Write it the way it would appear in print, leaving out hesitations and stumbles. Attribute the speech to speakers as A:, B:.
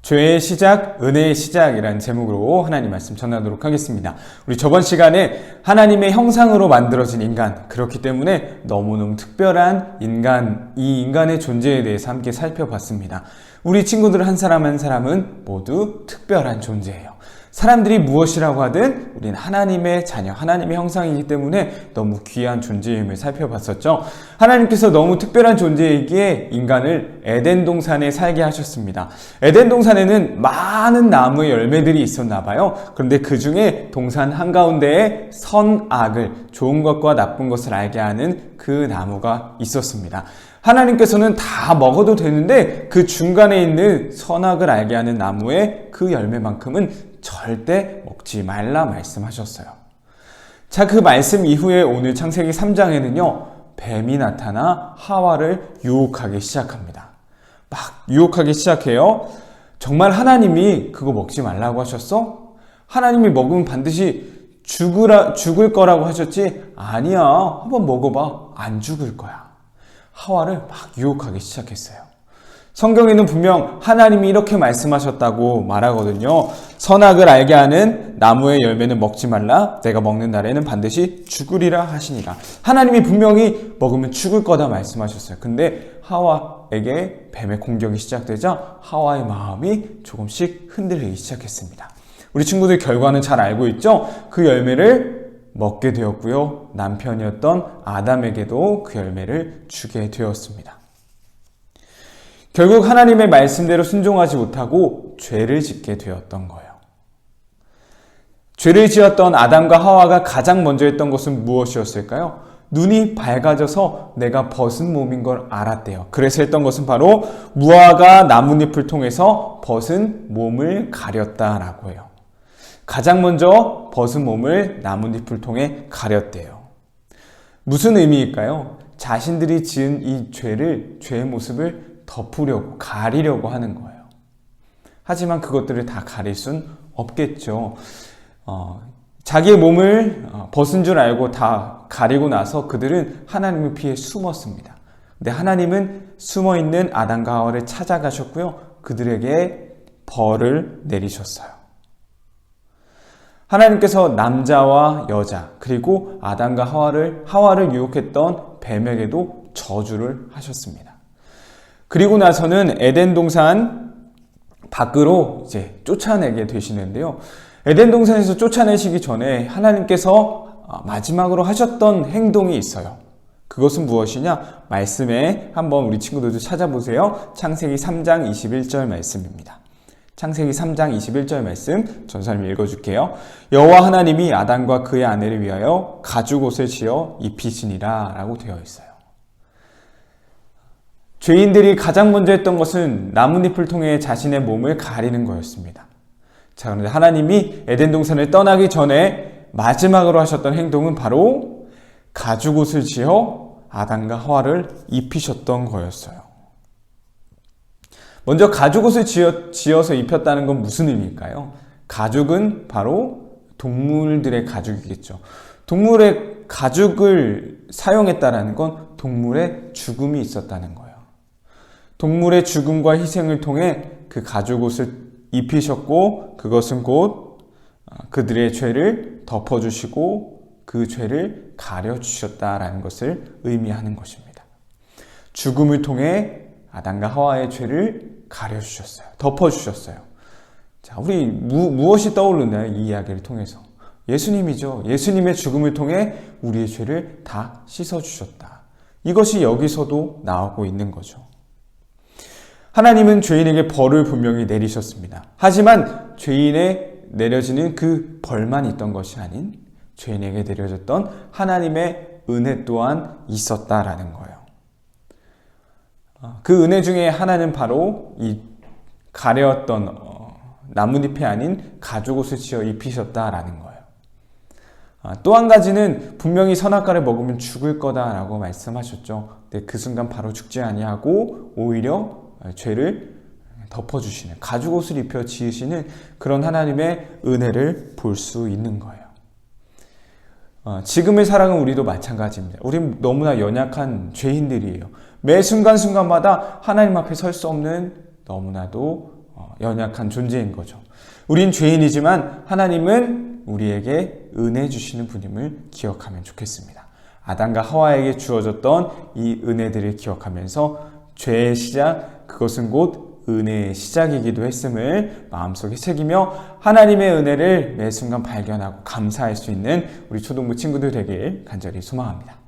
A: 죄의 시작, 은혜의 시작이라는 제목으로 하나님 말씀 전하도록 하겠습니다. 우리 저번 시간에 하나님의 형상으로 만들어진 인간, 그렇기 때문에 너무너무 특별한 인간, 이 인간의 존재에 대해서 함께 살펴봤습니다. 우리 친구들 한 사람 한 사람은 모두 특별한 존재예요. 사람들이 무엇이라고 하든 우리는 하나님의 자녀, 하나님의 형상이기 때문에 너무 귀한 존재임을 살펴봤었죠. 하나님께서 너무 특별한 존재이기에 인간을 에덴 동산에 살게 하셨습니다. 에덴 동산에는 많은 나무의 열매들이 있었나 봐요. 그런데 그 중에 동산 한가운데에 선악을, 좋은 것과 나쁜 것을 알게 하는 그 나무가 있었습니다. 하나님께서는 다 먹어도 되는데 그 중간에 있는 선악을 알게 하는 나무의 그 열매만큼은 절대 먹지 말라 말씀하셨어요. 자, 그 말씀 이후에 오늘 창세기 3장에는요, 뱀이 나타나 하와를 유혹하기 시작합니다. 막 유혹하기 시작해요. 정말 하나님이 그거 먹지 말라고 하셨어? 하나님이 먹으면 반드시 죽을 거라고 하셨지? 아니야, 한번 먹어봐. 안 죽을 거야. 하와를 막 유혹하기 시작했어요. 성경에는 분명 하나님이 이렇게 말씀하셨다고 말하거든요. 선악을 알게 하는 나무의 열매는 먹지 말라. 내가 먹는 날에는 반드시 죽으리라 하시니라. 하나님이 분명히 먹으면 죽을 거다 말씀하셨어요. 근데 하와에게 뱀의 공격이 시작되자 하와의 마음이 조금씩 흔들리기 시작했습니다. 우리 친구들 결과는 잘 알고 있죠? 그 열매를 먹게 되었고요. 남편이었던 아담에게도 그 열매를 주게 되었습니다. 결국 하나님의 말씀대로 순종하지 못하고 죄를 짓게 되었던 거예요. 죄를 지었던 아담과 하와가 가장 먼저 했던 것은 무엇이었을까요? 눈이 밝아져서 내가 벗은 몸인 걸 알았대요. 그래서 했던 것은 바로 무화과 나뭇잎을 통해서 벗은 몸을 가렸다라고 해요. 가장 먼저 벗은 몸을 나뭇잎을 통해 가렸대요. 무슨 의미일까요? 자신들이 지은 이 죄의 모습을 덮으려고, 가리려고 하는 거예요. 하지만 그것들을 다 가릴 순 없겠죠. 자기의 몸을 벗은 줄 알고 다 가리고 나서 그들은 하나님을 피해 숨었습니다. 근데 하나님은 숨어있는 아담과 하와를 찾아가셨고요. 그들에게 벌을 내리셨어요. 하나님께서 남자와 여자, 그리고 아담과 하와를 유혹했던 뱀에게도 저주를 하셨습니다. 그리고 나서는 에덴 동산 밖으로 이제 쫓아내게 되시는데요. 에덴 동산에서 쫓아내시기 전에 하나님께서 마지막으로 하셨던 행동이 있어요. 그것은 무엇이냐? 말씀에 한번 우리 친구들도 찾아보세요. 창세기 3장 21절 말씀입니다. 창세기 3장 21절 말씀 전사님 읽어줄게요. 여호와 하나님이 아담과 그의 아내를 위하여 가죽옷을 지어 입히시니라 라고 되어 있어요. 죄인들이 가장 먼저 했던 것은 나뭇잎을 통해 자신의 몸을 가리는 거였습니다. 자, 그런데 하나님이 에덴 동산을 떠나기 전에 마지막으로 하셨던 행동은 바로 가죽옷을 지어 아담과 하와를 입히셨던 거였어요. 먼저 가죽옷을 지어서 입혔다는 건 무슨 의미일까요? 가죽은 바로 동물들의 가죽이겠죠. 동물의 가죽을 사용했다는 건 동물의 죽음이 있었다는 거예요. 동물의 죽음과 희생을 통해 그 가죽옷을 입히셨고 그것은 곧 그들의 죄를 덮어주시고 그 죄를 가려주셨다라는 것을 의미하는 것입니다. 죽음을 통해 아담과 하와의 죄를 가려주셨어요. 덮어주셨어요. 자, 우리 무엇이 떠오르나요? 이 이야기를 통해서. 예수님이죠. 예수님의 죽음을 통해 우리의 죄를 다 씻어주셨다. 이것이 여기서도 나오고 있는 거죠. 하나님은 죄인에게 벌을 분명히 내리셨습니다. 하지만 죄인에 내려지는 그 벌만 있던 것이 아닌 죄인에게 내려졌던 하나님의 은혜 또한 있었다라는 거예요. 그 은혜 중에 하나는 바로 이 가려웠던 나뭇잎이 아닌 가죽옷을 지어 입히셨다라는 거예요. 또 한 가지는 분명히 선악과를 먹으면 죽을 거다라고 말씀하셨죠. 근데 그 순간 바로 죽지 아니하고 오히려 죄를 덮어주시는, 가죽옷을 입혀 지으시는 그런 하나님의 은혜를 볼 수 있는 거예요. 지금의 사랑은 우리도 마찬가지입니다. 우린 너무나 연약한 죄인들이에요. 매 순간순간마다 하나님 앞에 설 수 없는 너무나도 연약한 존재인 거죠. 우린 죄인이지만 하나님은 우리에게 은혜 주시는 분임을 기억하면 좋겠습니다. 아담과 하와에게 주어졌던 이 은혜들을 기억하면서 죄의 시작, 그것은 곧 은혜의 시작이기도 했음을 마음속에 새기며 하나님의 은혜를 매 순간 발견하고 감사할 수 있는 우리 초등부 친구들 되길 간절히 소망합니다.